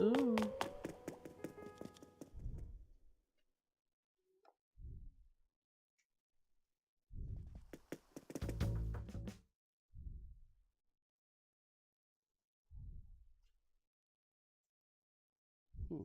Ooh. Hmm.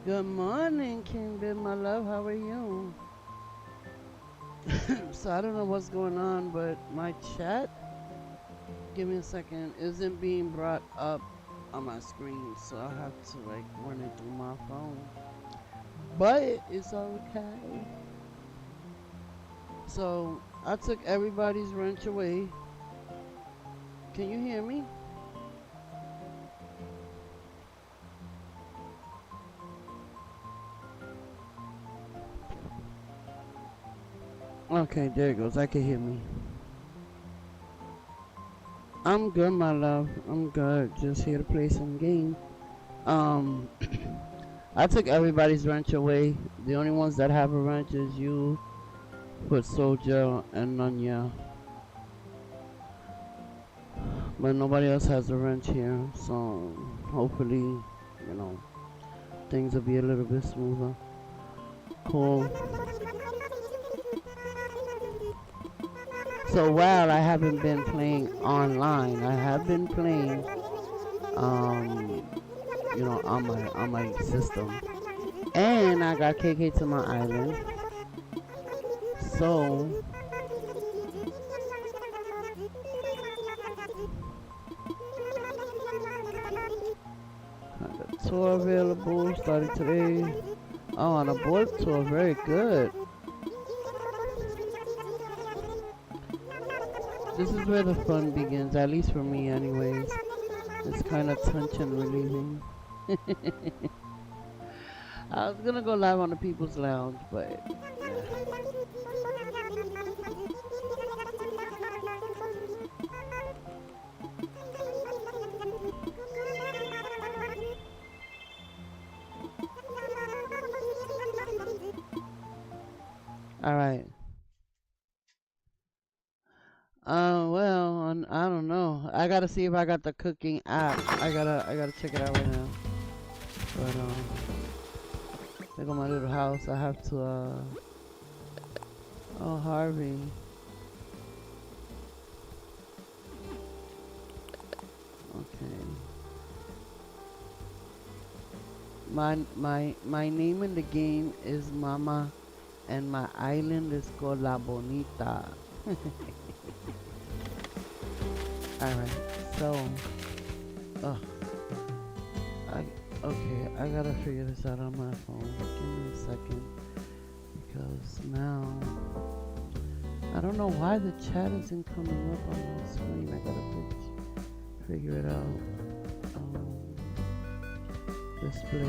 Good morning, Kingdom, my love. How are you? So I don't know what's going on, but my chat, give me a second, isn't being brought up on my screen, so I have to like run it through my phone. But it's okay. So I took everybody's wrench away. Can you hear me? Okay, there it goes. I can hear me. I'm good, my love. I'm good. Just here to play some game. Um, I took everybody's wrench away. The only ones that have a wrench is you, Foot Soldier, and Nunya. But nobody else has a wrench here, so hopefully, you know, things will be a little bit smoother. Cool. So while I haven't been playing online, I have been playing, you know, on my system, and I got KK to my island. So tour available starting today. Oh, on a board tour, very good. This is where the fun begins, at least for me anyways. It's kind of tension relieving. I was gonna go live on the People's Lounge, but yeah. All right. Well, I don't know. I gotta see if I got the cooking app. I gotta check it out right now. But look at my little house. I have to oh, Harvey. Okay. My name in the game is Mama, and my island is called La Bonita. Alright, so I okay, I gotta figure this out on my phone. Give me a second. Because now I don't know why the chat isn't coming up on my screen. I gotta figure it out. Display.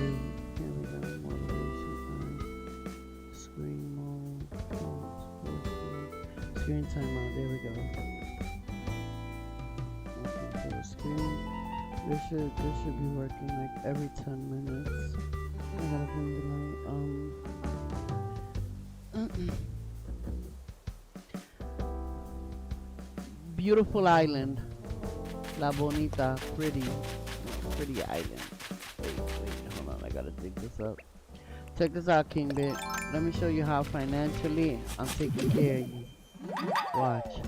Here we go. Moderation. Screen mode. Screen timeout. There we go. Okay, so the screen. This should be working like every 10 minutes. I gotta bring the light. Beautiful island. La Bonita. Pretty island. Wait, hold on. I gotta dig this up. Check this out, King Bit. Let me show you how financially I'm taking care of you. Watch.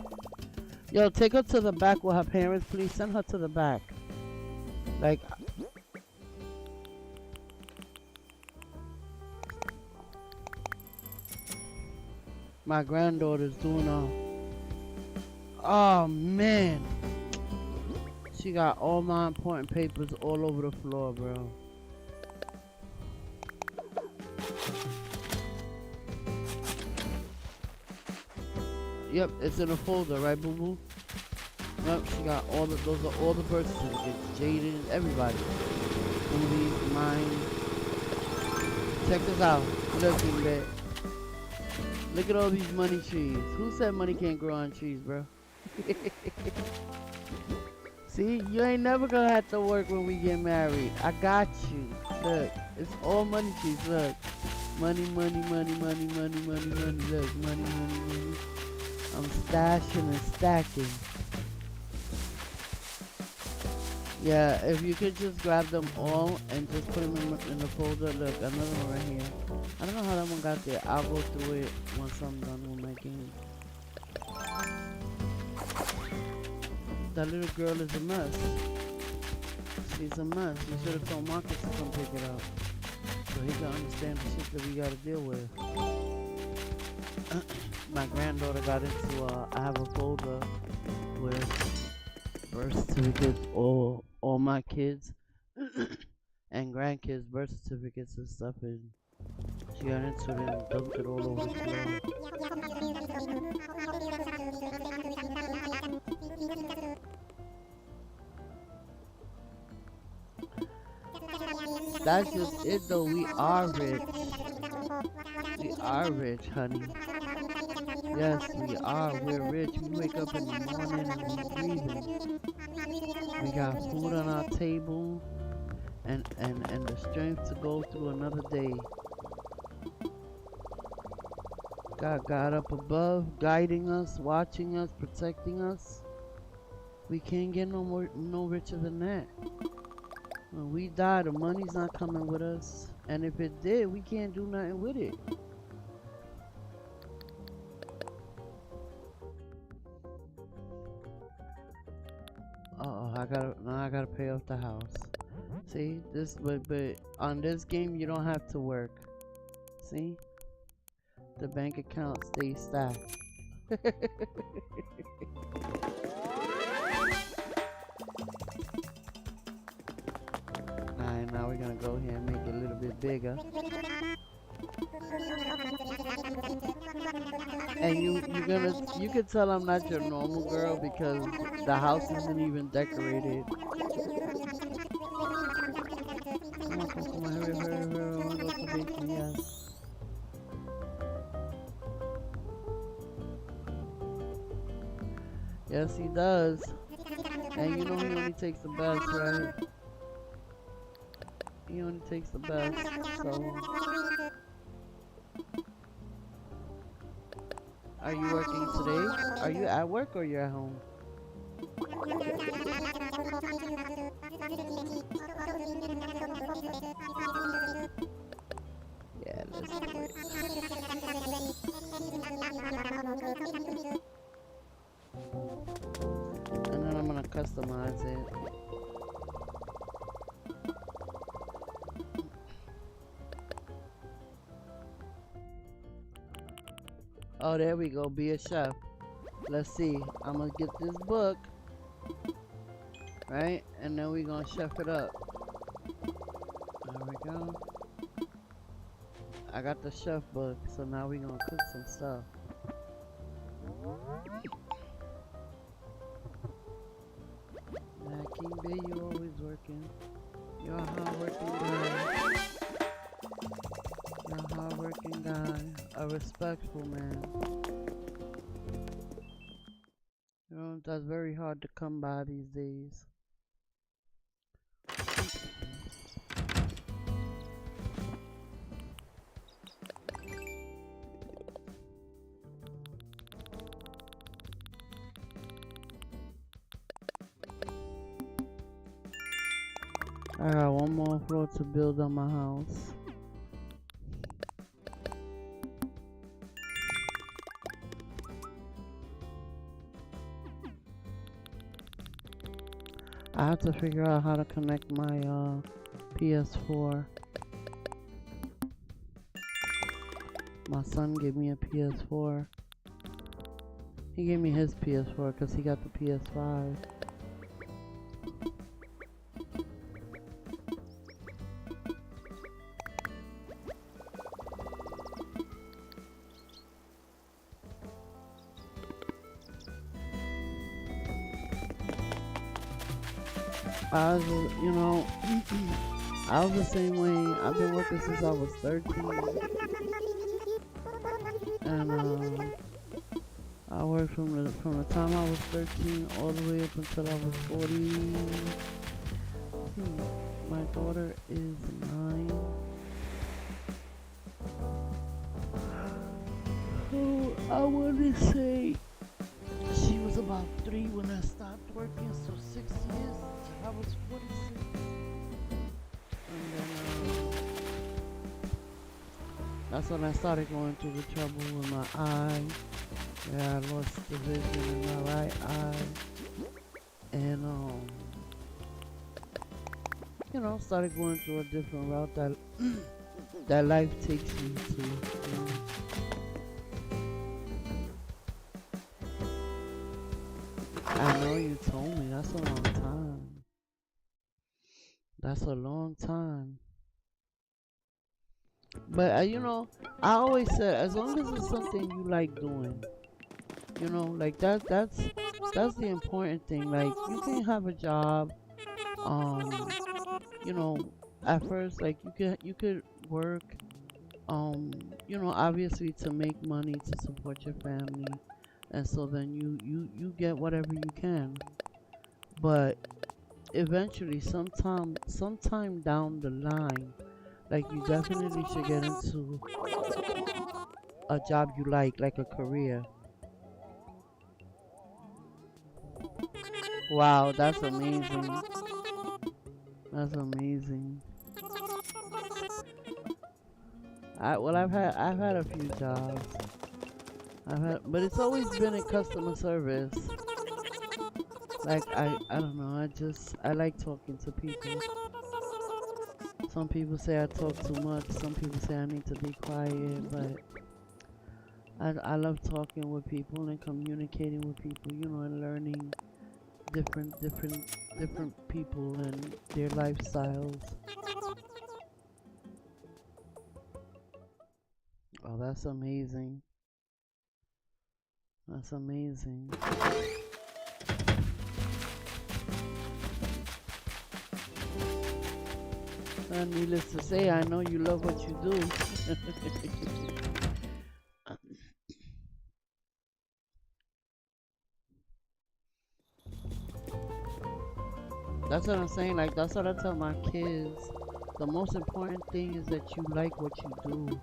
Yo, take her to the back with her parents, please. Send her to the back. Like, my granddaughter's doing oh man. She got all my important papers all over the floor, bro. Yep, it's in a folder, right, boo boo? Yep, she got all the, those are all the birth certificates. Jaden, everybody. Movies, mine. Check this out. Look, man. Look at all these money trees. Who said money can't grow on trees, bro? See, you ain't never gonna have to work when we get married. I got you. Look, it's all money trees. Look, money, money, money, money, money, money, money. Look, money, money, money. I'm stashing and stacking. Yeah, if you could just grab them all and just put them in the folder. Look, another one right here. I don't know how that one got there. I'll go through it once I'm done with my game. That little girl is a mess. She's a mess. You should have told Marcus to come pick it up, so he can understand the shit that we gotta deal with. My granddaughter got into I have a folder with birth certificates, all my kids and grandkids' birth certificates and stuff, and she got into it and dumped it all over the floor. That's just it though, we are rich. We are rich, honey. Yes, we are. We're rich. We wake up in the morning and we breathing. We got food on our table and the strength to go through another day. God up above, guiding us, watching us, protecting us. We can't get no richer than that. When we die, the money's not coming with us. And if it did, we can't do nothing with it. Now I gotta pay off the house. See, this, but on this game, you don't have to work. See? The bank account stays stacked. Alright, now we're gonna go here and make it a little bit bigger. And you can tell I'm not your normal girl because the house isn't even decorated. Come on, hurry, hurry, hurry, I wanna go to the basement, yes. Yes, he does. And you know he only takes the best, right? He only takes the best, so... Are you working today? Are you at work or you're at home? Yeah, let's do it. And then I'm gonna customize it. Oh, there we go. Be a chef. Let's see. I'm gonna get this book, right? And then we're gonna chef it up. There we go. I got the chef book, so now we're gonna cook some stuff. Yeah, King Bay, you always working. You're a hard-working guy. You're a hard-working guy. A respectful man. You know, that's very hard to come by these days. I got one more floor to build on my house. I have to figure out how to connect my PS4. My son gave me a PS4. He gave me his PS4 because he got the PS5. I was, you know, I was the same way. I've been working since I was 13, and I worked from the time I was 13 all the way up until I was 40. My daughter is 9. So I want to say she was about 3 when I stopped working, so 6 years till I was 46. And then that's when I started going through the trouble with my eye. Yeah, I lost the vision in my right eye. And you know, started going through a different route that that life takes you to. You know. I know you told me that's a long time. That's a long time. But you know, I always said as long as it's something you like doing, you know, like that's the important thing. Like you can have a job, um, you know, at first like you could work, you know, obviously to make money to support your family, and so then you get whatever you can. But eventually, sometime down the line, like you definitely should get into a job you like a career. Wow, that's amazing. That's amazing. I've had a few jobs. But it's always been in customer service. Like I don't know. I like talking to people. Some people say I talk too much. Some people say I need to be quiet. But I love talking with people and communicating with people. You know, and learning different people and their lifestyles. Oh, that's amazing. That's amazing. And needless to say, I know you love what you do. That's what I'm saying. Like, that's what I tell my kids. The most important thing is that you like what you do.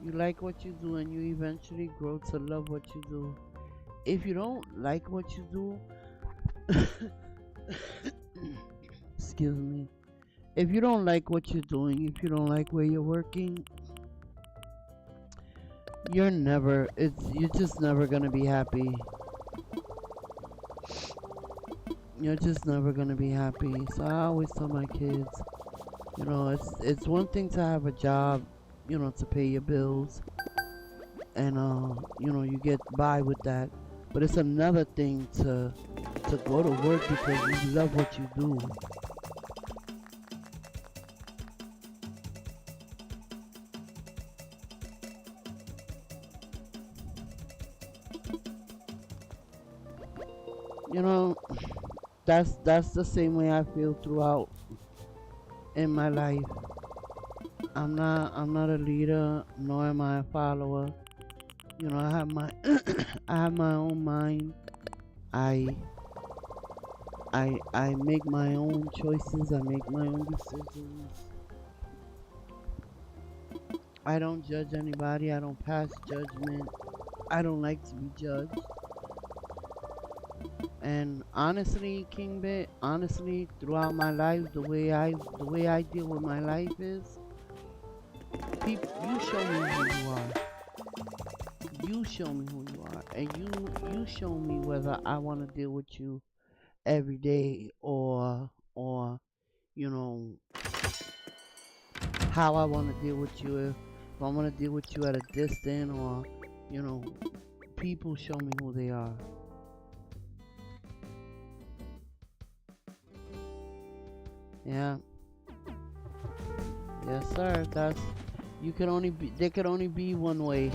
You like what you do, and you eventually grow to love what you do. If you don't like what you do, excuse me. If you don't like what you're doing, if you don't like where you're working, you're just never gonna be happy. You're just never gonna be happy. So I always tell my kids, you know, it's one thing to have a job, you know, to pay your bills, and you know, you get by with that. But it's another thing to go to work because you love what you do. You know, that's the same way I feel throughout in my life. I'm not a leader, nor am I a follower. You know, I have my I have my own mind. I I make my own choices. I make my own decisions. I don't judge anybody. I don't pass judgment. I don't like to be judged. And honestly, King Bit, honestly, throughout my life, the way I deal with my life is, people, you show me who you are. You show me who you are, and you show me whether I want to deal with you every day, or you know, how I want to deal with you, if I want to deal with you at a distance, or you know, people show me who they are. Yeah, yes, sir. That's you can only be. There can only be one way.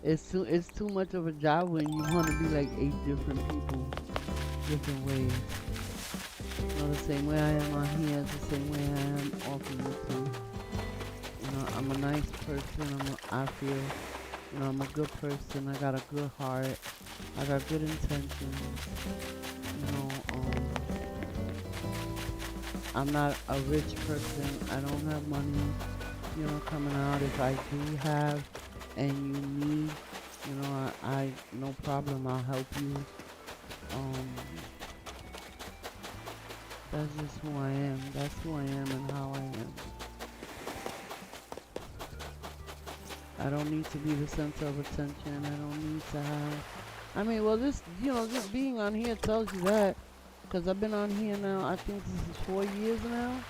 It's too much of a job when you want to be like 8 different people, different ways. The same way I am on here is the same way I am off of YouTube. I'm a nice person. I feel, I'm a good person. I got a good heart. I got good intentions. You know, I'm not a rich person. I don't have money, coming out. If I do have and you need, I no problem. I'll help you. That's just who I am. That's who I am and how I am. I don't need to be the center of attention. I don't need to have. This, just being on here tells you that. Because I've been on here now, I think this is 4 years now.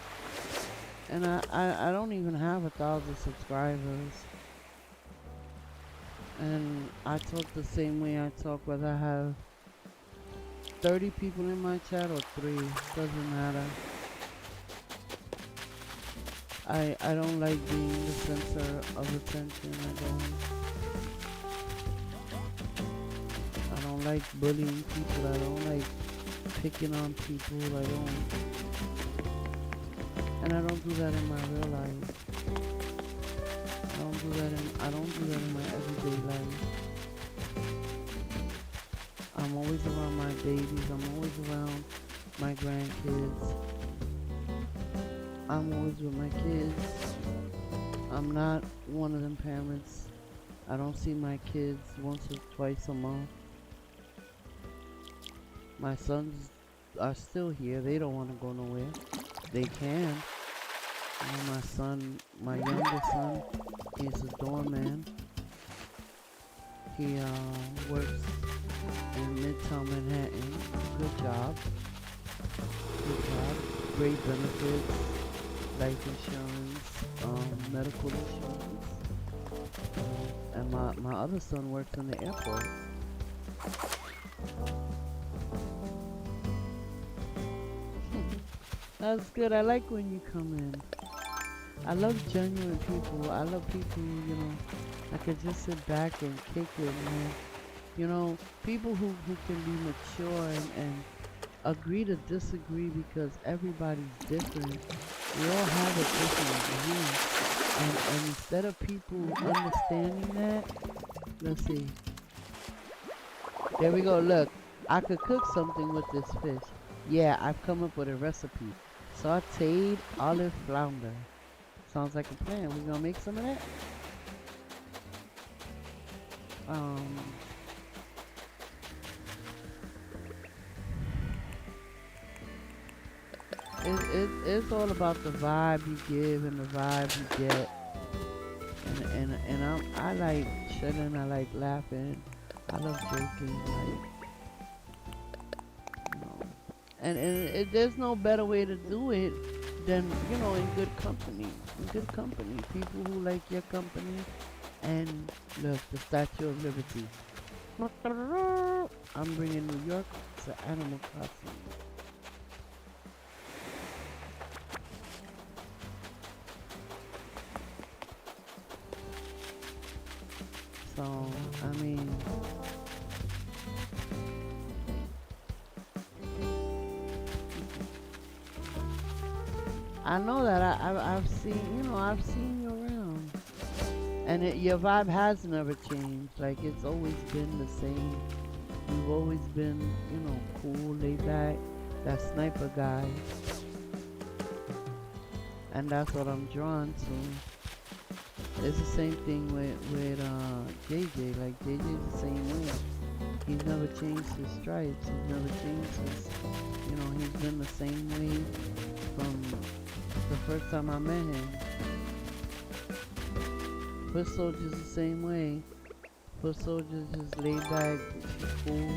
And I don't even have 1,000 subscribers. And I talk the same way I talk, whether I have 30 people in my chat or 3. Doesn't matter. I don't like being the center of attention. I don't like bullying people. I don't like picking on people. And I don't do that in my real life. I don't do that in my everyday life. I'm always around my babies. I'm always around my grandkids. I'm always with my kids. I'm not one of them parents. I don't see my kids once or twice a month. My sons are still here. They don't want to go nowhere. They can. My youngest son, he's a doorman. He works in Midtown Manhattan. Good job. Great benefits, life insurance, medical insurance. And my other son works in the airport. That's good. I like when you come in. I love genuine people. I love people, I could just sit back and kick it, man. People who can be mature and agree to disagree because everybody's different. We all have a different view. And instead of people understanding that, let's see. There we go. Look, I could cook something with this fish. Yeah, I've come up with a recipe. Sauteed olive flounder. Sounds like a plan. We're gonna make some of that. It's all about the vibe you give and the vibe you get. And I like chilling. I like laughing. I love joking. And there's no better way to do it than, in good company. In good company. People who like your company. And look, the Statue of Liberty. I'm bringing New York to Animal Crossing. So, I know that I've seen you around, and your vibe has never changed. Like, it's always been the same. You've always been, cool, laid back, that sniper guy, and that's what I'm drawn to. It's the same thing with JJ. Like, JJ's the same way. He's never changed his stripes. He's never changed his, he's been the same way from the first time I met him. Foot Soldier's the same way. Foot Soldier's just laid back. She's cool.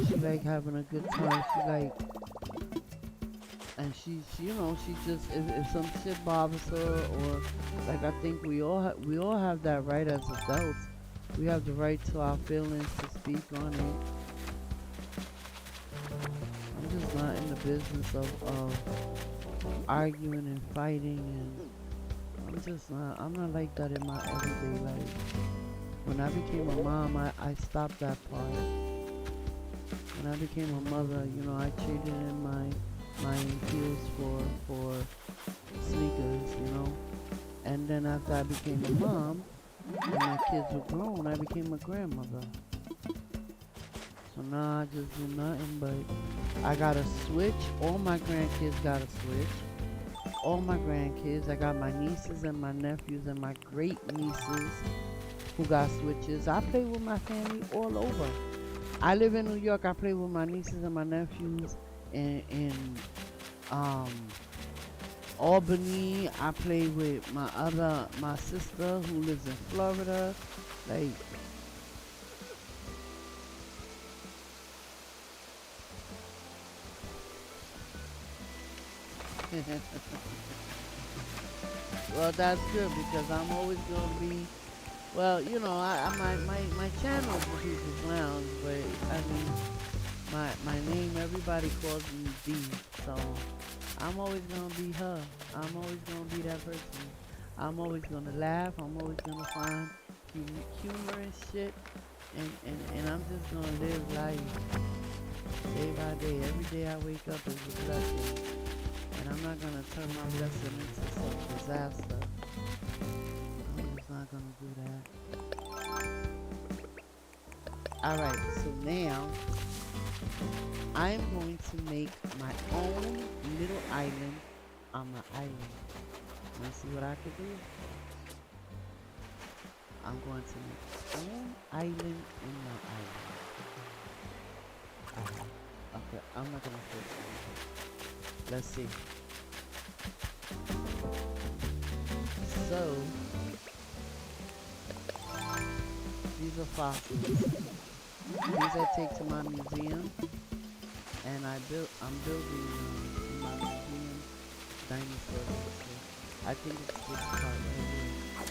She like having a good time. And she just, if some shit bothers her, or like, I think we all have that right as adults. We have the right to our feelings, to speak on it. I'm just not in the business of arguing and fighting, and I'm not like that in my everyday life. When I became a mom, I stopped that part. When I became a mother, I traded in my heels for sneakers, you know. And then after I became a mom and my kids were grown, I became a grandmother. So now I just do nothing but I got a switch. All my grandkids got a switch. All my grandkids. I got my nieces and my nephews and my great nieces who got switches. I play with my family all over. I live in New York. I play with my nieces and my nephews in um Albany. I play with my sister who lives in Florida. Like well, that's good because I'm always gonna be. Well, you know, my channel is the People's Lounge, but I mean, my name, everybody calls me D, so I'm always gonna be her. I'm always gonna be that person. I'm always gonna laugh. I'm always gonna find humor and shit, and I'm just gonna live life day by day. Every day I wake up is a blessing, and I'm not gonna turn my blessing into some disaster. I'm just not gonna do that. Alright, so now I'm going to make my own little island on my island. Let's see what I can do. I'm going to make my own island in my island. Okay, I'm not gonna fix anything. Let's see. So these are fossils. These I take to my museum, and I'm building in my museum dinosaurs. I think it's this part right here.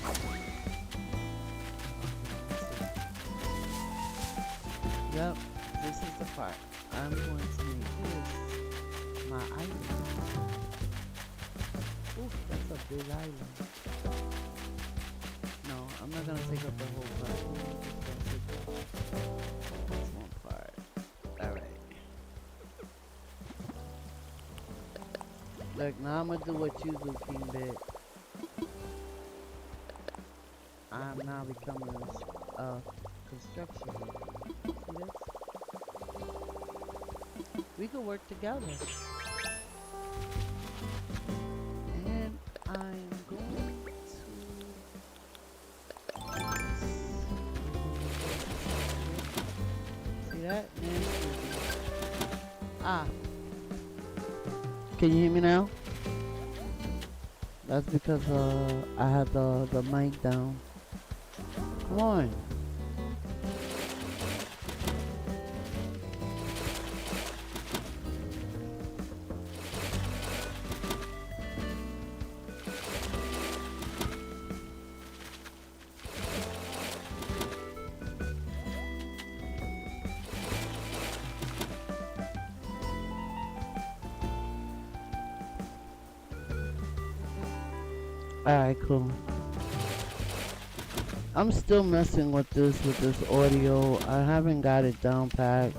Yep, this is the part. I'm going to make this my island. Ooh, that's a big island. No, I'm not gonna take up the whole part. I'm just gonna take up this one part. Alright. Look, now I'm gonna do what you do, King Bit. I'm now becoming a construction worker. See this? We could work together. And I'm going see that? Ah. Can you hear me now? That's because I had the mic down. Come on. Alright, cool. I'm still messing with this audio. I haven't got it down pat.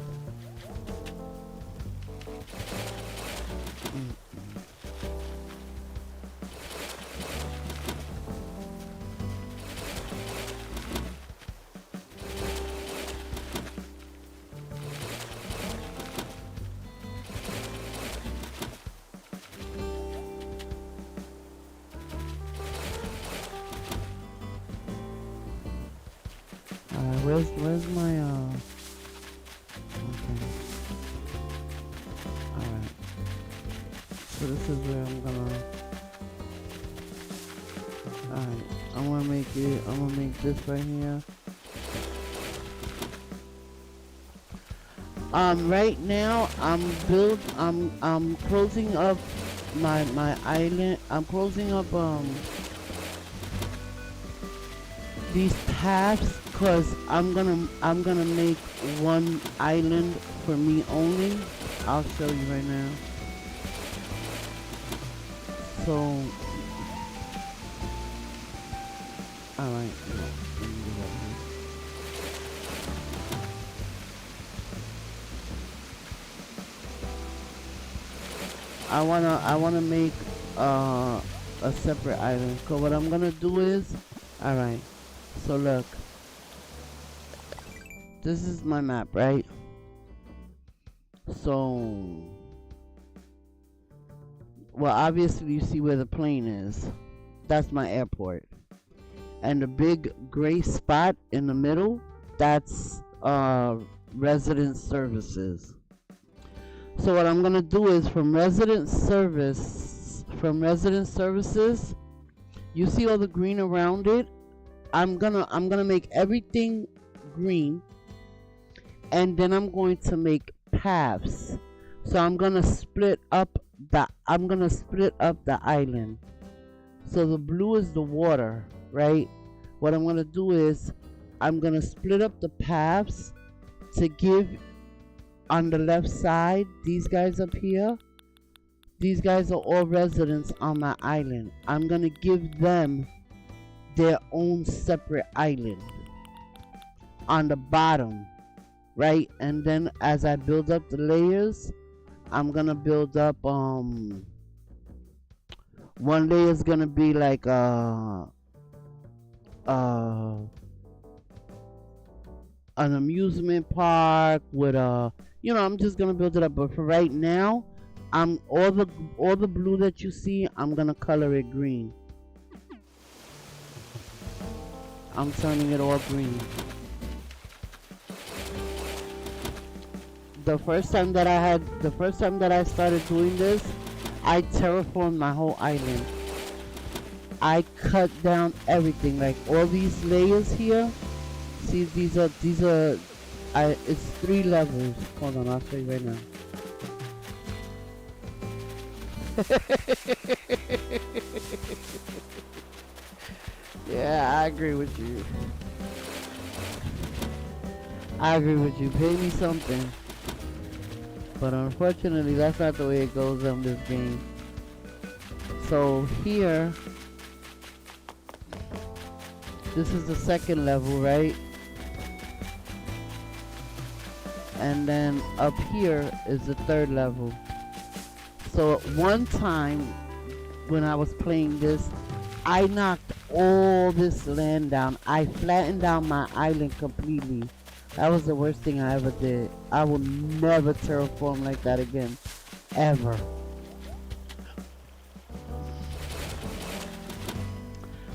Where's my okay. Alright. So this is where I'm gonna make this right here. Right now I'm closing up my island. I'm closing up these paths because I'm gonna make one island for me only. I'll show you right now. So alright. I wanna make a separate island. So what I'm gonna do is, all right. So look, this is my map, right? So, well, obviously you see where the plane is. That's my airport. And the big gray spot in the middle, that's resident services. So what I'm gonna do is from resident services, you see all the green around it. I'm gonna make everything green, and then I'm going to make paths. So I'm gonna split up the island. So the blue is the water, right? What I'm gonna do is I'm gonna split up the paths to give on the left side, these guys up here, these guys are all residents on my island. I'm gonna give them their own separate island on the bottom, right? And then as I build up the layers, I'm gonna build up one layer is gonna be like an amusement park with I'm just gonna build it up. But for right now, I'm all the blue that you see, I'm gonna color it green. I'm turning it all green. The first time that I started doing this, I terraformed my whole island. I cut down everything, like all these layers here. See, these are it's 3 levels. Hold on, I'll show you right now. Yeah, I agree with you. Pay me something. But unfortunately, that's not the way it goes on this game. So here, this is the 2nd level, right? And then up here is the 3rd level. So at one time when I was playing this, I knocked all this land down. I flattened down my island completely. That was the worst thing I ever did. I will never terraform like that again, ever.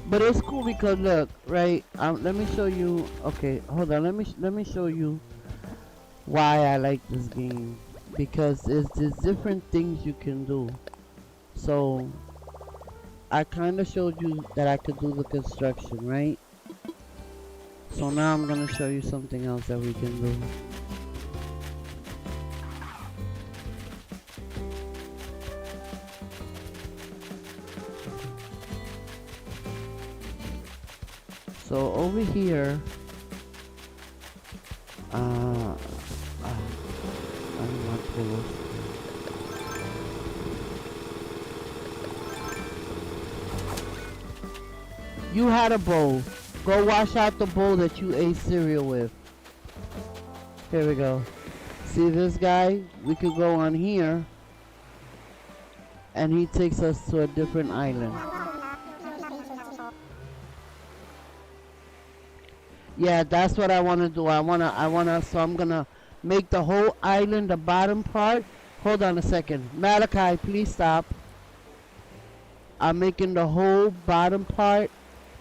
But it's cool because look, right? Let me show you. Okay, hold on. Let me show you why I like this game, because there's different things you can do. So I kind of showed you that I could do the construction, right? So now I'm gonna show you something else that we can do. So over here, I'm not close. You had a bowl. Go wash out the bowl that you ate cereal with. Here we go. See this guy? We could go on here, and he takes us to a different island. Yeah, that's what I want to do. So I'm gonna make the whole island, the bottom part. Hold on a second. Malachi, please stop. I'm making the whole bottom part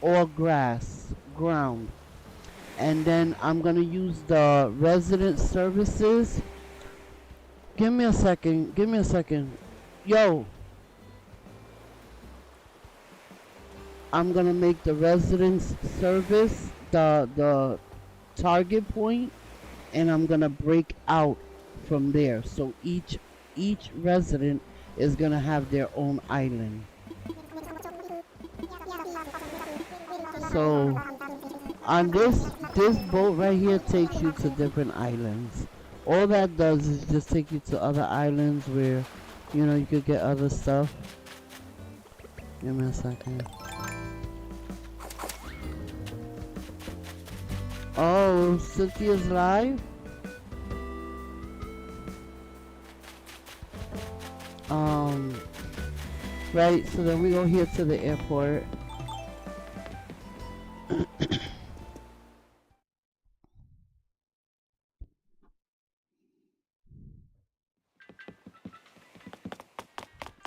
all ground. And then I'm gonna use the resident services. Give me a second. Yo. I'm gonna make the residence service the target point, and I'm gonna break out from there. So each resident is gonna have their own island. So on this boat right here takes you to different islands. All that does is just take you to other islands where you could get other stuff. Give me a second. Oh, Cynthia's live? Um, right, so then we go here to the airport.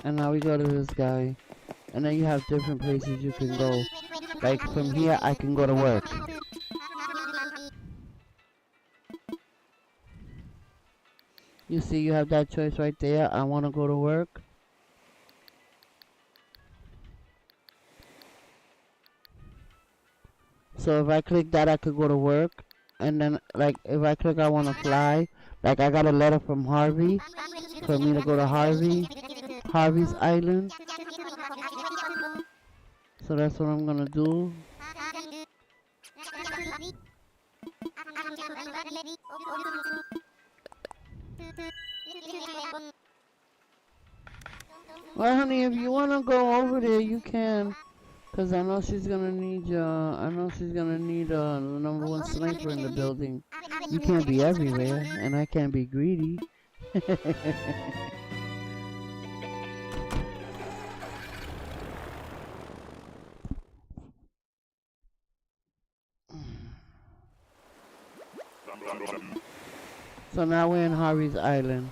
And now we go to this guy. And then you have different places you can go. Like from here, I can go to work. You see, you have that choice right there. I want to go to work. So if I click that, I could go to work. And then, like, if I click I want to fly, like I got a letter from Harvey for me to go to Harvey's Island. So that's what I'm going to do. Well, honey, if you want to go over there, you can. Because I know she's going to need, I know she's going to need the number one sniper in the building. You can't be everywhere, and I can't be greedy. So now we're in Harvey's Island.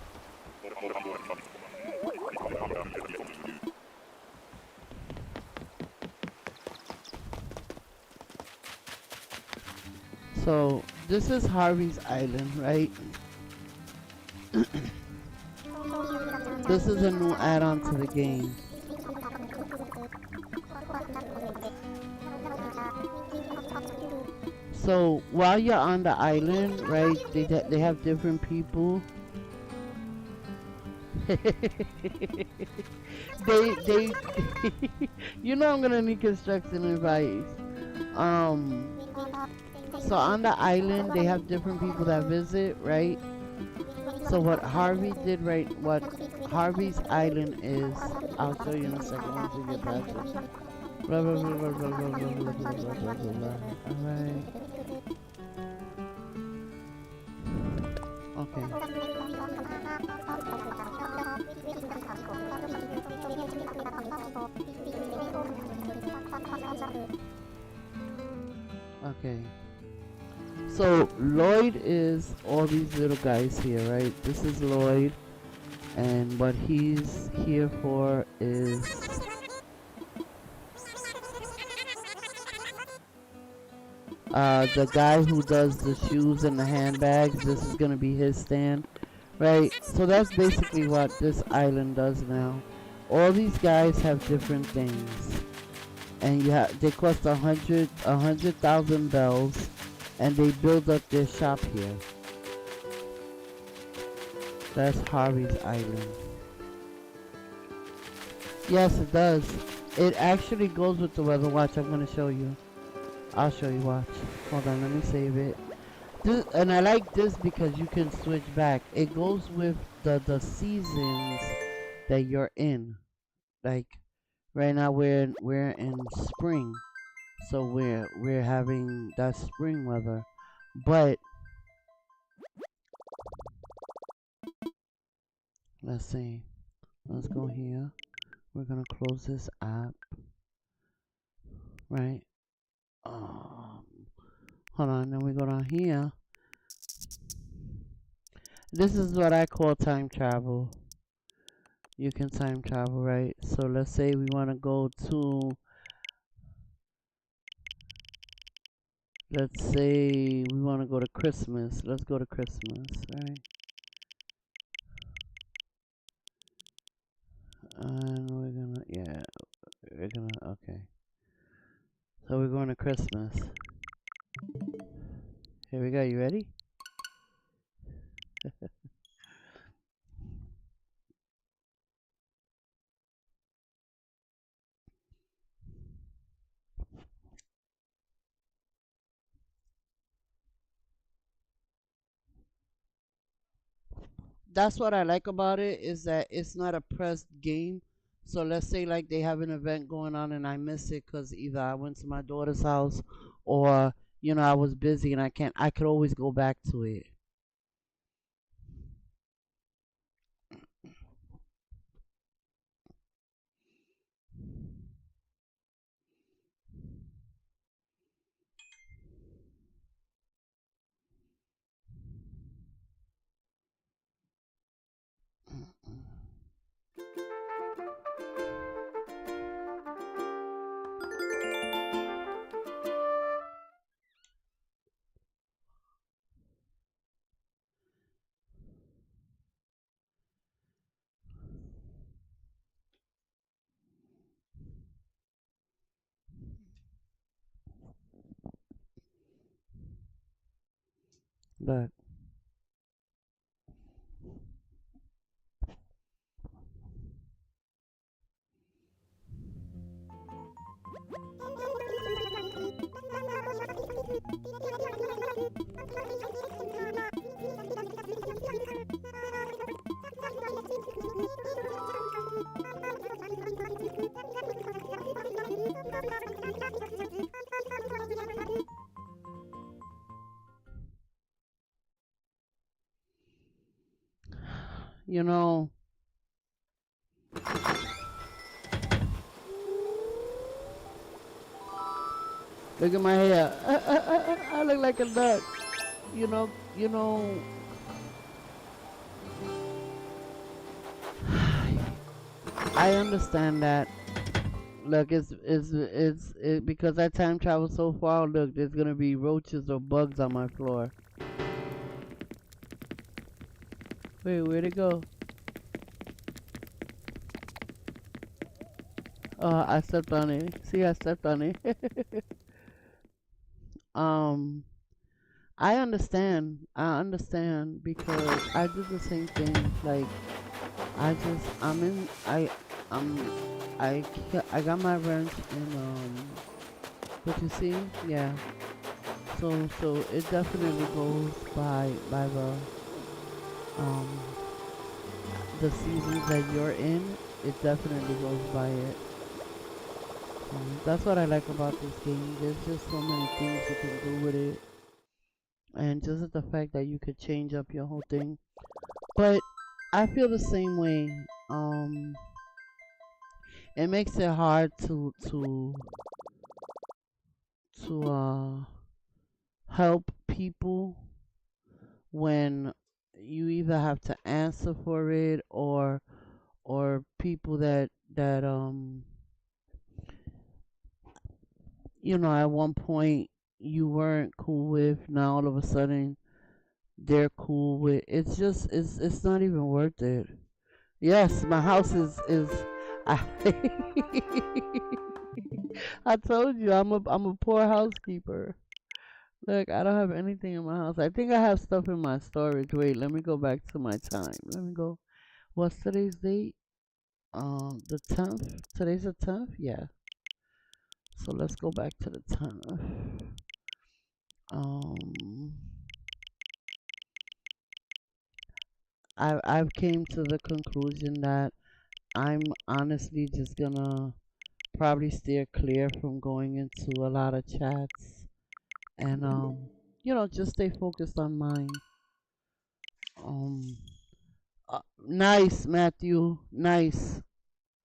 So this is Harvey's Island, right? This is a new add-on to the game. So while you're on the island, right, they have different people. they you know I'm gonna need construction advice. So on the island they have different people that visit, right? So what Harvey did, right, what Harvey's Island is, I'll show you in a second once we get back to it. Blah blah blah blah blah blah blah blah blah blah blah blah. Alright. Okay. Okay. So Lloyd is all these little guys here, right? This is Lloyd, and what he's here for is the guy who does the shoes and the handbags. This is gonna be his stand, right? So that's basically what this island does now. All these guys have different things, and they cost 100,000 bells, and they build up their shop here. That's Harvey's Island. Yes, it does. It actually goes with the weather. Watch, I'm gonna show you. I'll show you, watch. Hold on, let me save it. And I like this because you can switch back. It goes with the seasons that you're in. Like right now we're in spring. So we're having that spring weather. But let's see. Let's go here. We're gonna close this app. Right? Hold on, then we go down here. This is what I call time travel. You can time travel, right? So let's say we want to go to, let's say we want to go to Christmas. Let's go to Christmas, right? And we're gonna, okay. So we're going to Christmas. Here we go, you ready? That's what I like about it, is that it's not a pressed game. So let's say like they have an event going on and I miss it because either I went to my daughter's house or I was busy and I could always go back to it. Look. You know, look at my hair. I look like a nut. You know. I understand that. Look, because I time travel so far. Look, there's gonna be roaches or bugs on my floor. Wait, where'd it go? I stepped on it. See, I stepped on it. um, I understand because I do the same thing. Like, I just, I'm in, I'm, I got my wrench in, what you see? Yeah. So it definitely goes by um, the seasons that you're in. It definitely goes by it. That's what I like about this game. There's just so many things you can do with it, and just the fact that you could change up your whole thing. But I feel the same way. It makes it hard to help people when you either have to answer for it, or people that at one point you weren't cool with, now all of a sudden they're cool with. It's not even worth it. Yes, my house is I, I told you I'm a poor housekeeper. Look, I don't have anything in my house. I think I have stuff in my storage. Wait, let me go back to my time. Let me go. What's today's date? The 10th. Today's the 10th? Yeah. So let's go back to the 10th. Um, I've came to the conclusion that I'm honestly just gonna probably steer clear from going into a lot of chats, and just stay focused on mine. Um, nice, Matthew. Nice.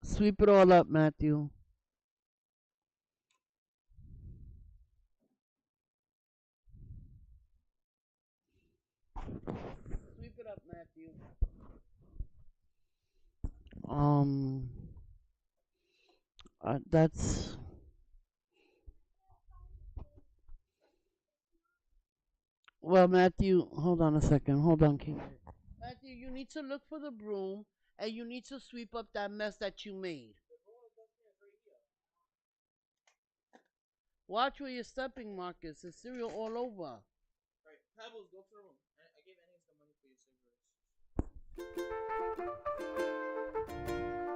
Sweep it all up, Matthew. Sweep it up, Matthew. Um, that's well, Matthew. Hold on a second. Hold on, King. Matthew, you need to look for the broom and you need to sweep up that mess that you made. Watch where you're stepping, Marcus. There's cereal all over. Right, Pebbles, go to the room. I gave Ennis the money for your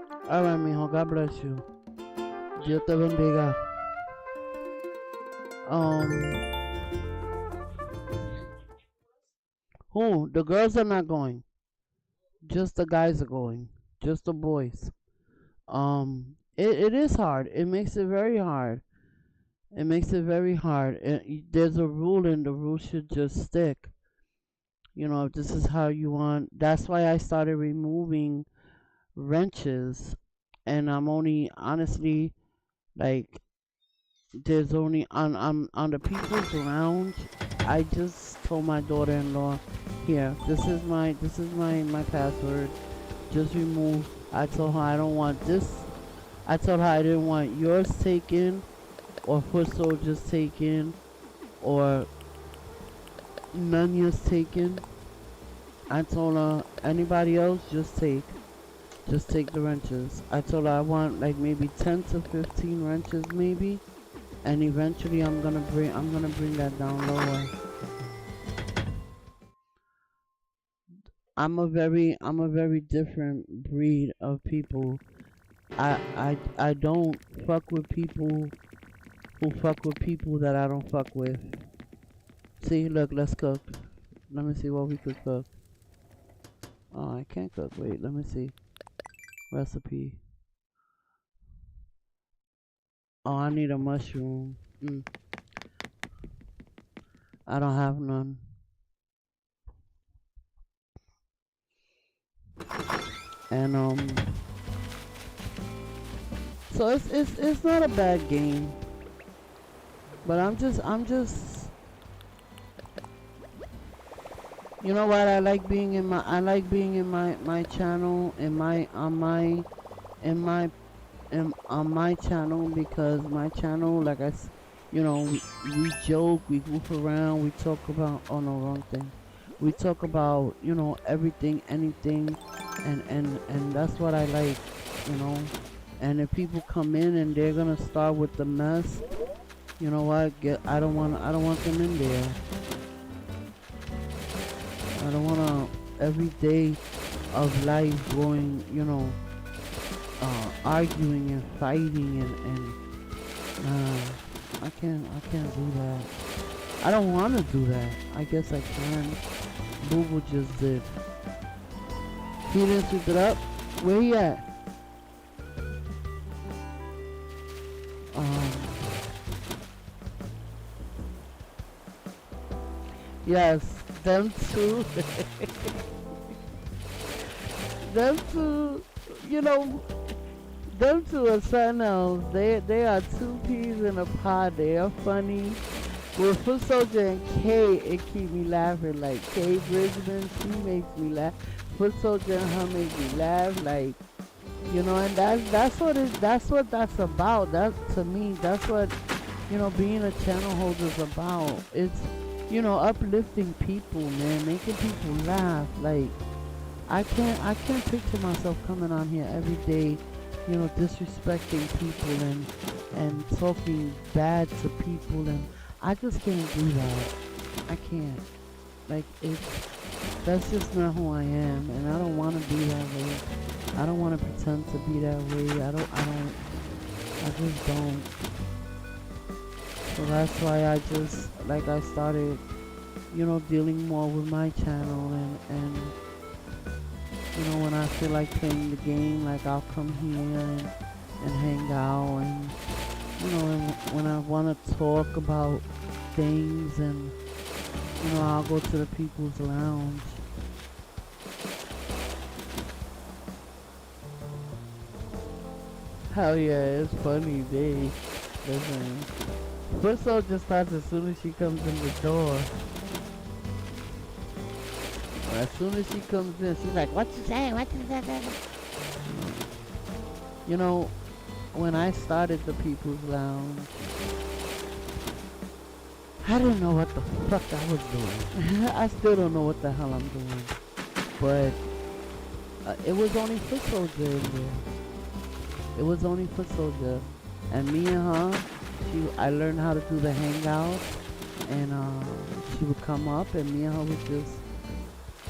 cigarettes. All right, mijo. God bless you. Dios te bendiga. Um, who? The girls are not going. Just the guys are going. Just the boys. It is hard. It makes it very hard. It makes it very hard. There's a rule, and the rule should just stick. If this is how you want. That's why I started removing wrenches, and I'm only honestly like there's only on the people's lounge. I just told my daughter-in-law, here, this is my password. Just remove. I told her I don't want this. I told her I didn't want yours taken, or foot soldiers taken, or Nanya's taken. I told her anybody else just take the wrenches. I told her I want like maybe 10 to 15 wrenches maybe, and eventually I'm gonna bring that down lower. I'm a very different breed of people. I don't fuck with people who fuck with people that I don't fuck with. See, look, let's cook. Let me see what we could cook. Oh, I can't cook. Wait, let me see. Recipe. Oh, I need a mushroom. I don't have none. And so it's not a bad game. But you know what, I like being in my channel, in my on my channel, because my channel, like you know, we joke, we goof around, we talk about, oh no, wrong thing, we talk about, you know, everything, anything, and that's what I like, you know. And if people come in and they're gonna start with the mess, you know what, I don't want them in there. I don't wanna every day of life going, you know, arguing and fighting and I can't do that. I don't want to do that. I guess I can. Boo Boo just did. He didn't sweep it up. Where he at? Yes, them two. Them two. You know, them two are something else. They are two peas in a pod. They are funny. With Foot Soldier and Kay, it keep me laughing. Like Kay Bridgman, she makes me laugh. Foot Soldier and her make me laugh. Like, you know, and that's what that's about. That, to me, that's what, you know, being a channel holder is about. It's, you know, uplifting people, man, making people laugh. Like, I can't picture myself coming on here every day, you know, disrespecting people and talking bad to people, and I just can't do that. I can't. Like, that's just not who I am, and I don't want to be that way. I don't want to pretend to be that way. I just don't. So that's why I started, you know, dealing more with my channel, and you know, when I feel like playing the game, like I'll come here and hang out, and you know, and when I want to talk about things, and you know, I'll go to the people's lounge. Hell yeah, it's funny, they listen. Foot Soldier starts as soon as she comes in the door. As soon as she comes in, she's like, "What you saying? What you saying?" You know, when I started the People's Lounge, I didn't know what the fuck I was doing. I still don't know what the hell I'm doing. But it was only Foot Soldier in there. It was only Foot Soldier. And me and her, I learned how to do the hangout. And she would come up, and me and her would just,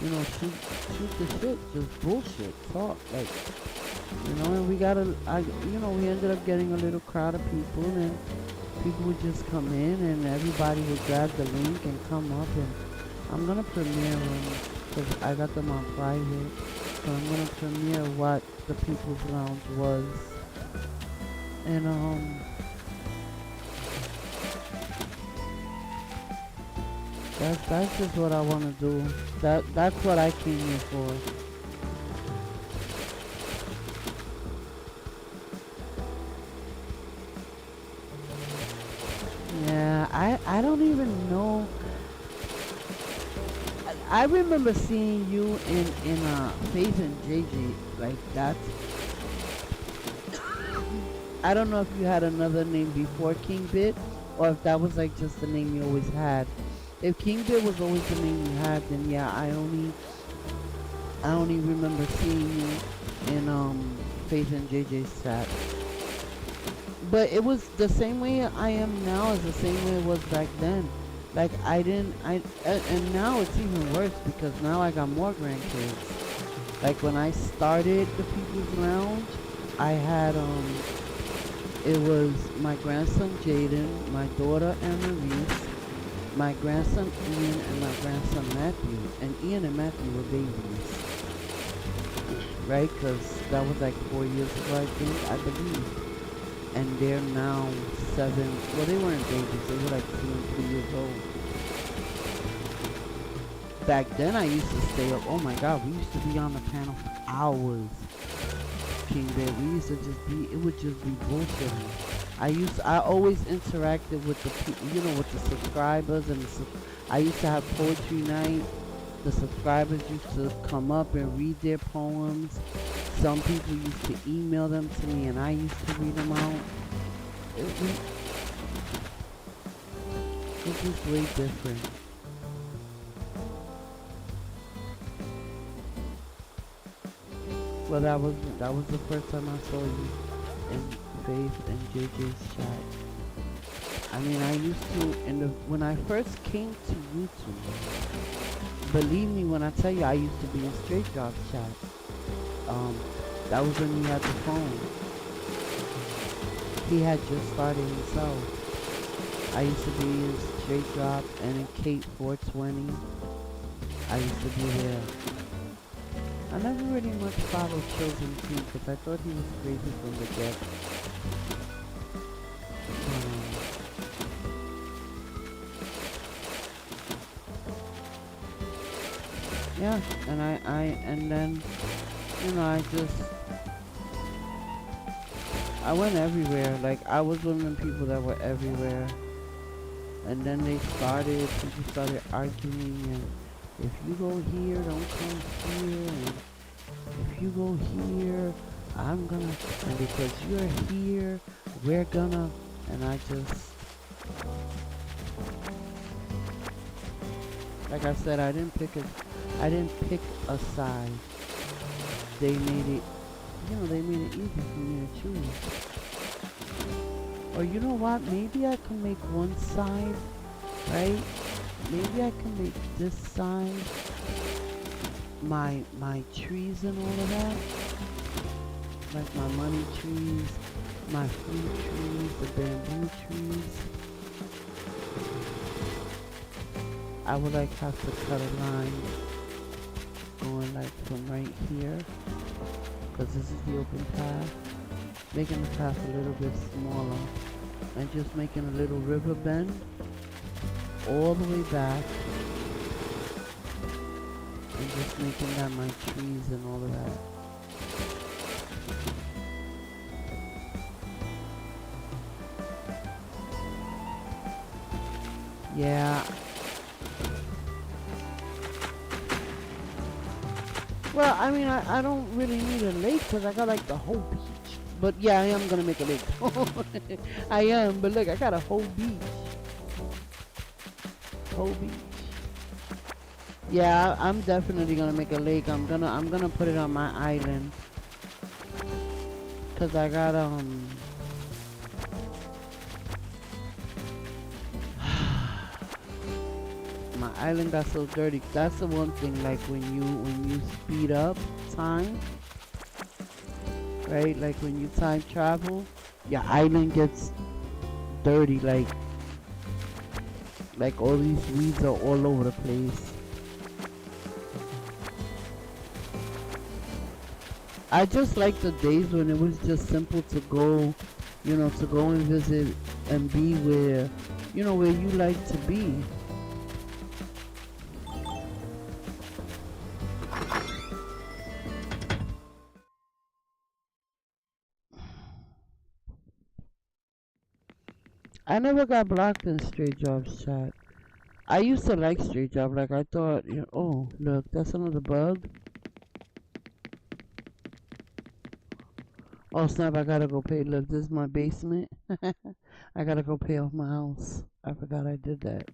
you know, shoot the shit, just bullshit, talk, like, you know, and you know, we ended up getting a little crowd of people, and people would just come in, and everybody would grab the link and come up, and I'm gonna premiere them, because I got them on private, so I'm gonna premiere what the People's Lounge was, and that's just what I want to do. That's what I came here for. Yeah, I don't even know. I remember seeing you in Faith and JJ, like that. I don't know if you had another name before King Bit, or if that was like just the name you always had. If King Bit was always the name you had, then yeah, I only remember seeing you in Faith and JJ's chat. But it was the same way I am now is the same way it was back then. Like I didn't, and now it's even worse because now I got more grandkids. Like when I started the People's Lounge, I had it was my grandson Jaden, my daughter Annalise, my grandson Ian, and my grandson Matthew. And Ian and Matthew were babies, right? Because that was like 4 years ago, I think, I believe. And they're now 7. Well, they weren't babies; they were like 2 and 3 years old. Back then, I used to stay up. Oh my God, we used to be on the panel for hours. King Bear, we used to just be. It would just be bullshitting. I always interacted with the people, with the subscribers, and I used to have poetry night. The subscribers used to come up and read their poems. Some people used to email them to me, and I used to read them out. It was way different. Well, that was the first time I saw you in Faith and JJ's chat. I mean, I used to when I first came to YouTube. Believe me when I tell you, I used to be in Straight Drop chat. That was when he had the phone. He had just started himself. I used to be in Straight Drop and in Kate 420. I used to be there. I never really much followed Chosen King because I thought he was crazy from the get. Yeah, and then, I went everywhere. Like, I was one of them people that were everywhere. And then people started arguing, and if you go here, don't come here, and if you go here, I'm gonna, and because you're here, we're gonna, and I just, like I said, I didn't pick a side. They made it, they made it easy for me to choose. Or you know what, maybe I can make one side, right? Maybe I can make this side my trees and all of that. Like my money trees, my fruit trees, the bamboo trees. I would like have to cut a line going like from right here, because this is the open path. Making the path a little bit smaller and just making a little river bend all the way back, and just making that my trees and all of that. Yeah. Well, I mean, I don't really need a lake because I got like the whole beach. But yeah, I am gonna make a lake. I am, but look, I got a whole beach. Whole beach. Yeah, I'm definitely gonna make a lake. I'm gonna put it on my island. Cause I got my island got so dirty. That's the one thing, like when you speed up time, right? Like when you time travel, your island gets dirty, like all these weeds are all over the place. I just like the days when it was just simple to go, to go and visit and be where, where you like to be. I never got blocked in Straight Jobs chat. I used to like Straight Job. Like I thought, oh look, that's another bug. Oh snap! I gotta go pay. Look, this is my basement. I gotta go pay off my house. I forgot I did that.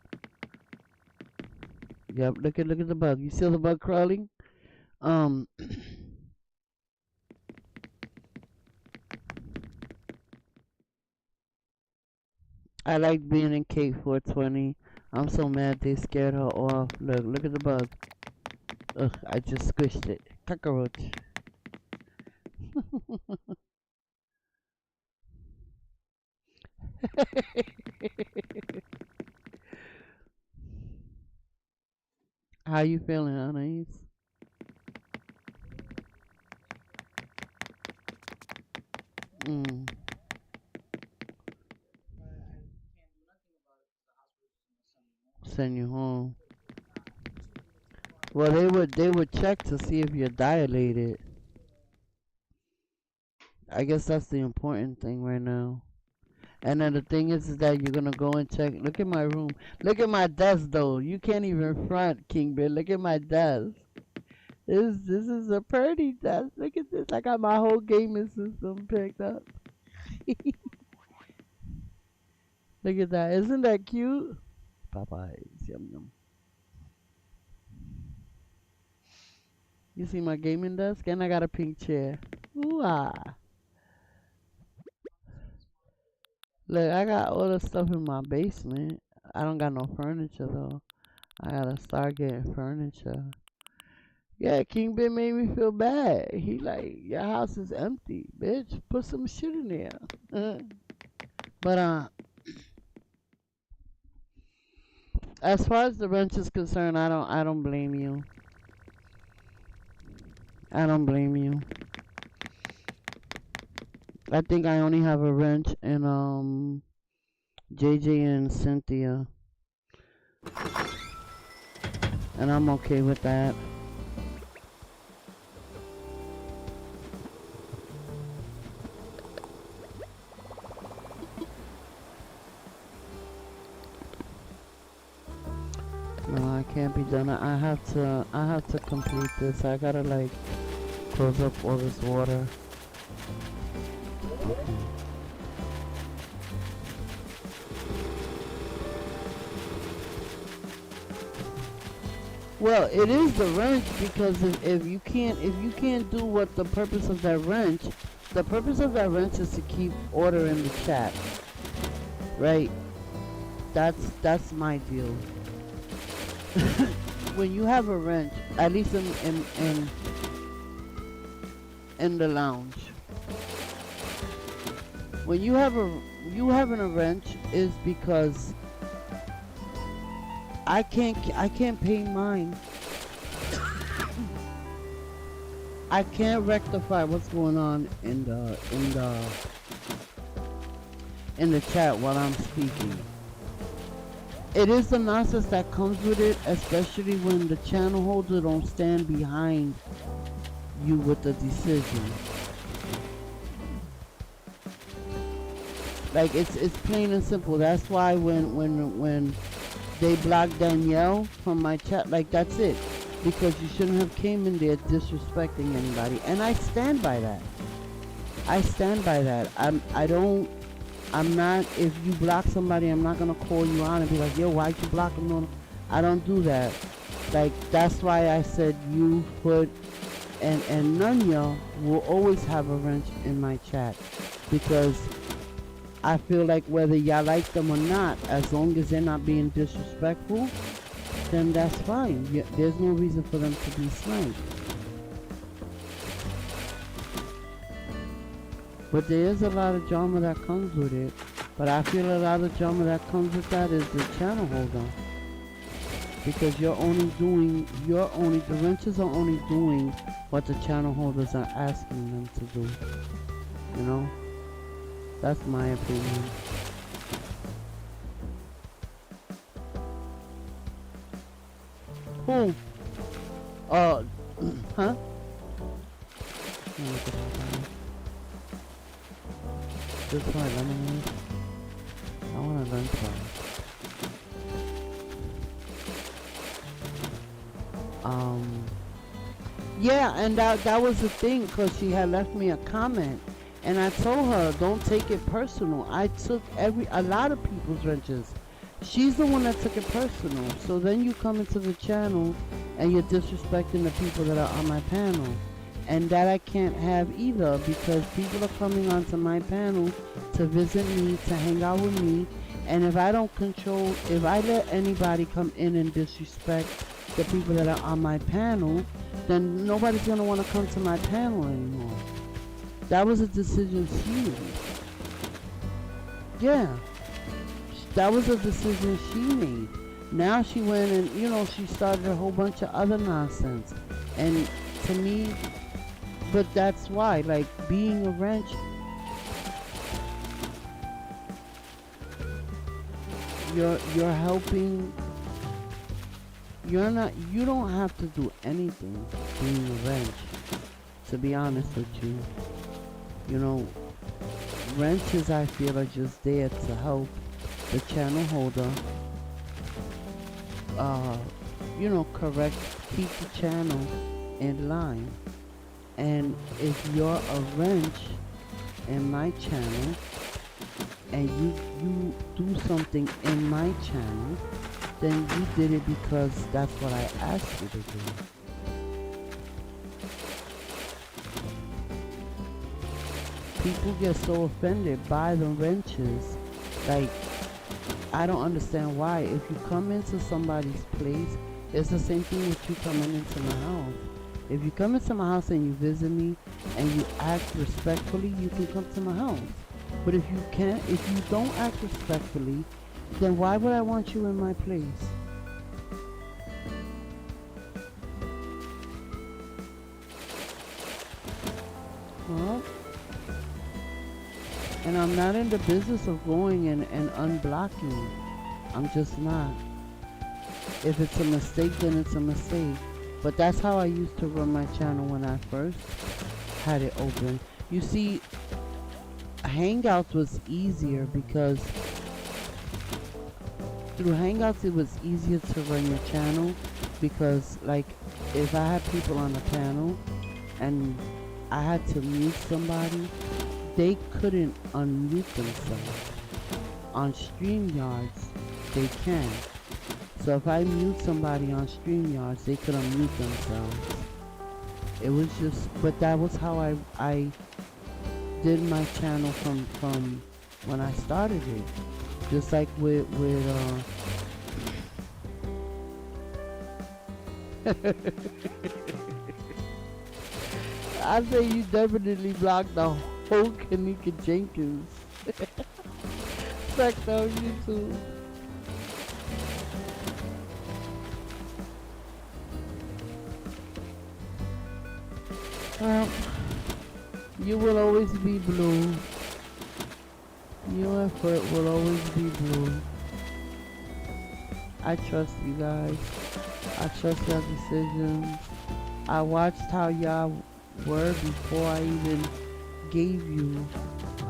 Yep. Look at the bug. You see the bug crawling? I like being in Kate 420. I'm so mad they scared her off. Look at the bug. Ugh, I just squished it. Cockroach. How you feeling, Anais? Mm, send you home. Well, they would check to see if you're dilated. I guess that's the important thing right now. And then the thing is that you're gonna go and check. Look at my room. Look at my desk, though. You can't even front, King Bear. Look at my desk. This is a pretty desk. Look at this. I got my whole gaming system picked up. Look at that. Isn't that cute? Popeyes. Yum yum. You see my gaming desk? And I got a pink chair. Ooh ah. Look, I got all the stuff in my basement. I don't got no furniture though. I gotta start getting furniture. Yeah, King Ben made me feel bad. He like, your house is empty, bitch. Put some shit in there. But as far as the wrench is concerned, I don't blame you. I don't blame you. I think I only have a wrench in JJ and Cynthia, and I'm okay with that. No, I can't be done. I have to complete this. I gotta like close up all this water. Okay. Well, it is the wrench because if you can't do what the purpose of that wrench, the purpose of that wrench is to keep order in the chat, right? That's my deal. When you have a wrench, at least in the lounge, when you having a wrench is because I can't pay mine. I can't rectify what's going on in the chat while I'm speaking. It is the nonsense that comes with it, especially when the channel holder don't stand behind you with the decision. Like it's plain and simple. That's why when they blocked Danielle from my chat, like that's it. Because you shouldn't have came in there disrespecting anybody. And I stand by that. I stand by that. I'm not, if you block somebody, I'm not gonna call you on and be like, yo, why'd you block him? No, I don't do that. Like, that's why I said you, Hood, and Nunya will always have a wrench in my chat. Because I feel like whether y'all like them or not, as long as they're not being disrespectful, then that's fine. There's no reason for them to be slain. But there is a lot of drama that comes with it. But I feel a lot of drama that comes with that is the channel holder. Because the wrenches are only doing what the channel holders are asking them to do. You know? That's my opinion. Who? Huh? This one, lemonade. I want to learn some. Yeah, and that was the thing, because she had left me a comment. And I told her, don't take it personal. I took a lot of people's wrenches. She's the one that took it personal. So then you come into the channel and you're disrespecting the people that are on my panel. And that I can't have either, because people are coming onto my panel to visit me, to hang out with me, And if I don't control, if I let anybody come in and disrespect the people that are on my panel, then nobody's gonna want to come to my panel anymore. That was a decision she made. Yeah, that was a decision she made. Now she went and, she started a whole bunch of other nonsense. And to me, but that's why, like, being a wrench, you're helping. You don't have to do anything being a wrench, to be honest with you. Wrenches, I feel, are just there to help the channel holder, correct, keep the channel in line. And if you're a wrench in my channel and you do something in my channel, then you did it because that's what I asked you to do. People get so offended by the wrenches. Like, I don't understand why. If you come into somebody's place, it's the same thing with you coming into my house. If you come into my house and you visit me and you act respectfully, you can come to my house. But if you don't act respectfully, then why would I want you in my place? Well, and I'm not in the business of going and unblocking you. I'm just not. If it's a mistake, then it's a mistake. But that's how I used to run my channel when I first had it open. You see, Hangouts was easier because through Hangouts it was easier to run your channel because, like, if I had people on the panel and I had to mute somebody, they couldn't unmute themselves. On StreamYards, they can. So if I mute somebody on StreamYards, they could unmute themselves. It was just, but that was how I did my channel from when I started it. Just like with I say you definitely blocked the whole Kanika Jenkins section on YouTube. You will always be blue. Your effort will always be blue. I trust you guys. I trust your decisions. I watched how y'all were before I even gave you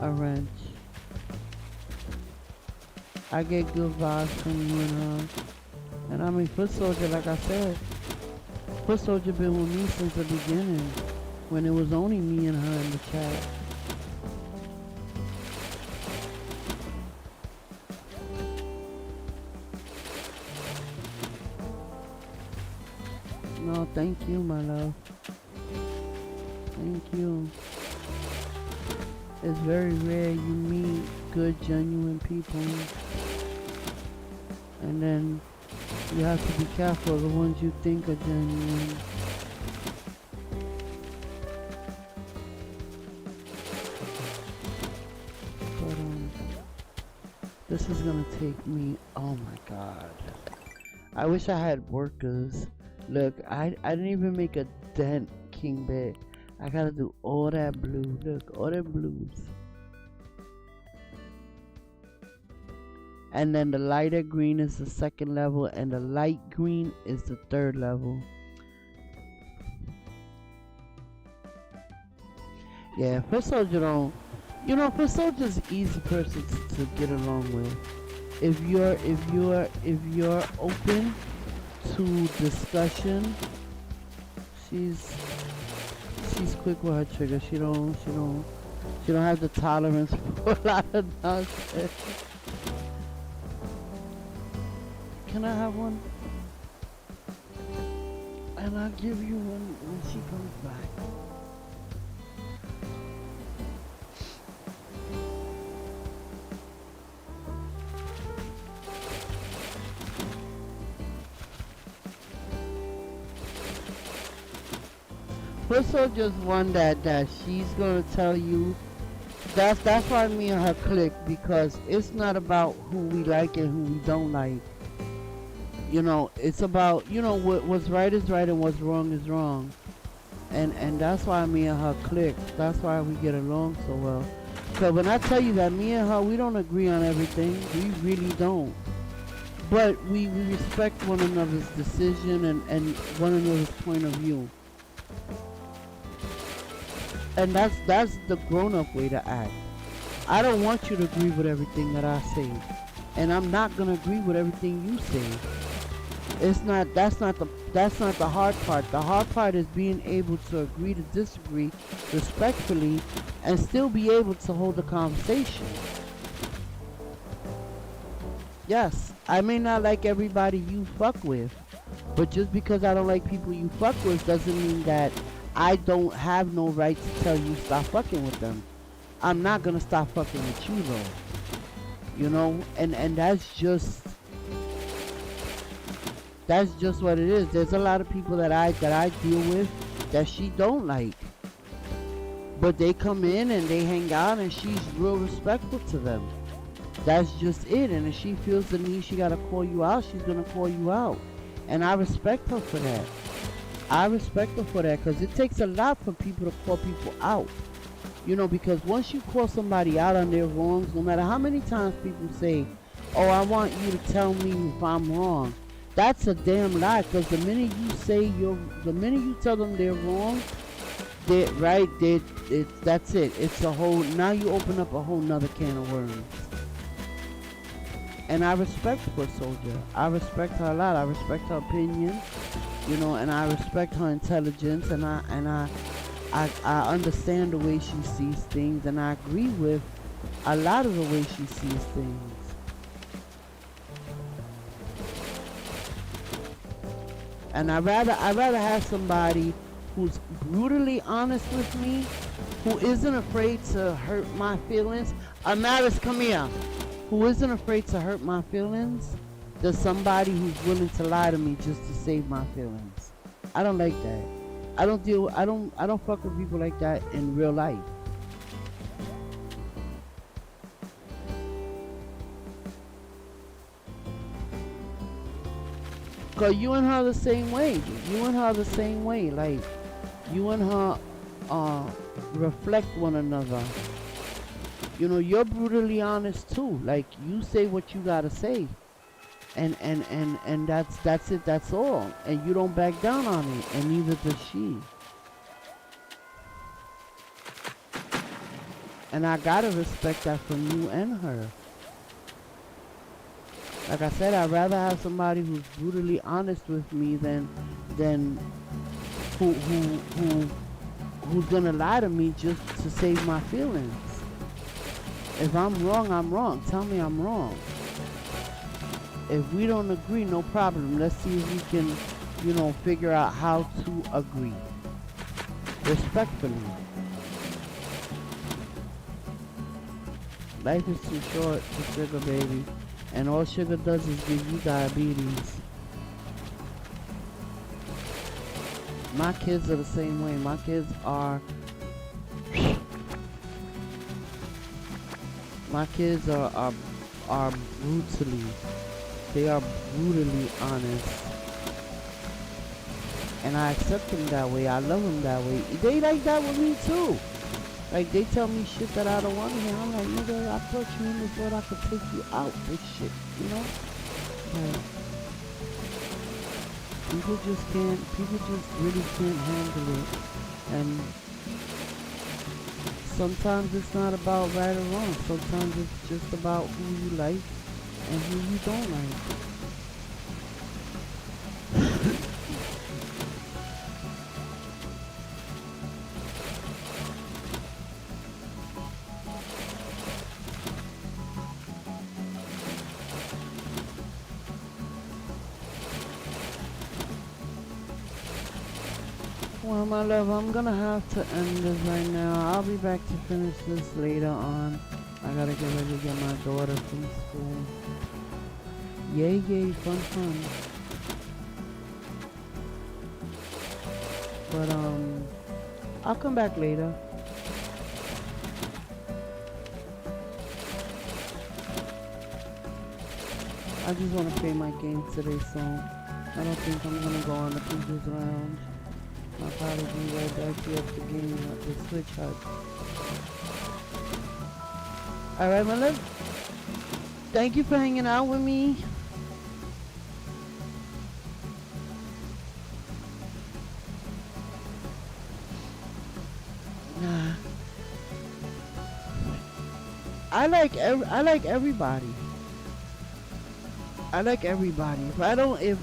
a wrench. I get good vibes from you and her. And I mean, Foot Soldier, like I said, Foot Soldier been with me since the beginning, when it was only me and her in the chat. No, thank you, my love. Thank you. It's very rare you meet good, genuine people. And then you have to be careful of the ones you think are genuine. But this is gonna take me, oh my god. I wish I had workers. Look, I didn't even make a dent, King Bed. I gotta do all that blue. Look, all that blues. And then the lighter green is the second level, and the light green is the third level. Yeah, Foot Soldier don't. Foot Soldier's an easy person to get along with. If you're open to discussion, she's quick with her trigger. She don't have the tolerance for a lot of nonsense. Can I have one? And I'll give you one when she comes back. Foot Soldier's one that she's gonna tell you. That's why me and her click, because it's not about who we like and who we don't like. You know, it's about, you know, what's right is right and what's wrong is wrong. And that's why me and her click. That's why we get along so well. So when I tell you that me and her, we don't agree on everything. We really don't. But we respect one another's decision and one another's point of view. And that's the grown-up way to act. I don't want you to agree with everything that I say. And I'm not gonna agree with everything you say. That's not the hard part. The hard part is being able to agree to disagree respectfully and still be able to hold a conversation. Yes, I may not like everybody you fuck with, but just because I don't like people you fuck with doesn't mean that I don't have no right to tell you stop fucking with them. I'm not gonna stop fucking with you though. You know, and that's just what it is. There's a lot of people that I deal with that she don't like. But they come in and they hang out and she's real respectful to them. That's just it. And if she feels the need she gotta call you out, she's gonna call you out. And I respect her for that. I respect her for that, because it takes a lot for people to call people out. You know, because once you call somebody out on their wrongs, no matter how many times people say, oh, I want you to tell me if I'm wrong. That's a damn lie, because the minute you tell them they're wrong, that's it. It's a whole, now you open up a whole nother can of worms. And I respect Foot Soldier. I respect her a lot. I respect her opinion, you know, and I respect her intelligence, and I understand the way she sees things, and I agree with a lot of the way she sees things. And I'd rather have somebody who's brutally honest with me, who isn't afraid to hurt my feelings. Amaris, come here. Who isn't afraid to hurt my feelings, than somebody who's willing to lie to me just to save my feelings. I don't like that. I don't fuck with people like that in real life. Cause you and her the same way. You and her the same way. Like, you and her reflect one another. You know, you're brutally honest too. Like, you say what you gotta say. And that's it, that's all. And you don't back down on it, and neither does she. And I gotta respect that from you and her. Like I said, I'd rather have somebody who's brutally honest with me than who's gonna lie to me just to save my feelings. If I'm wrong, I'm wrong. Tell me I'm wrong. If we don't agree, no problem. Let's see if we can, you know, figure out how to agree. Respectfully. Life is too short for sugar, baby. And all sugar does is give you diabetes. My kids are the same way. My kids are... My kids are brutally... They are brutally honest. And I accept them that way. I love them that way. They like that with me too. Like, they tell me shit that I don't want to hear. I'm like, nigga, I thought you in this world I could take you out with shit, you know? Like, people just really can't handle it. And sometimes it's not about right or wrong. Sometimes it's just about who you like and who you don't like. Well, my love, I'm gonna have to end this right now. I'll be back to finish this later on. I gotta get ready to get my daughter from school. Yay, yay, fun, fun. But, I'll come back later. I just want to play my game today, so I don't think I'm gonna go on the previous round. I'll probably be right back here at the game at the Switch Hut. Alright, my love. Thank you for hanging out with me. I like everybody. I like everybody. If I don't if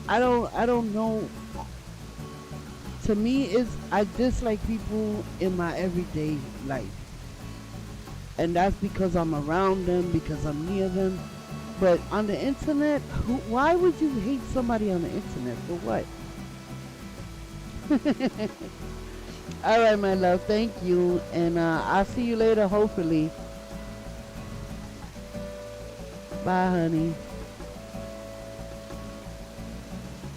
I don't know. To me, it's I dislike people in my everyday life, and that's because I'm around them, because I'm near them. But on the internet, why would you hate somebody on the internet for what? All right, my love. Thank you, and I'll see you later. Hopefully. Bye, honey.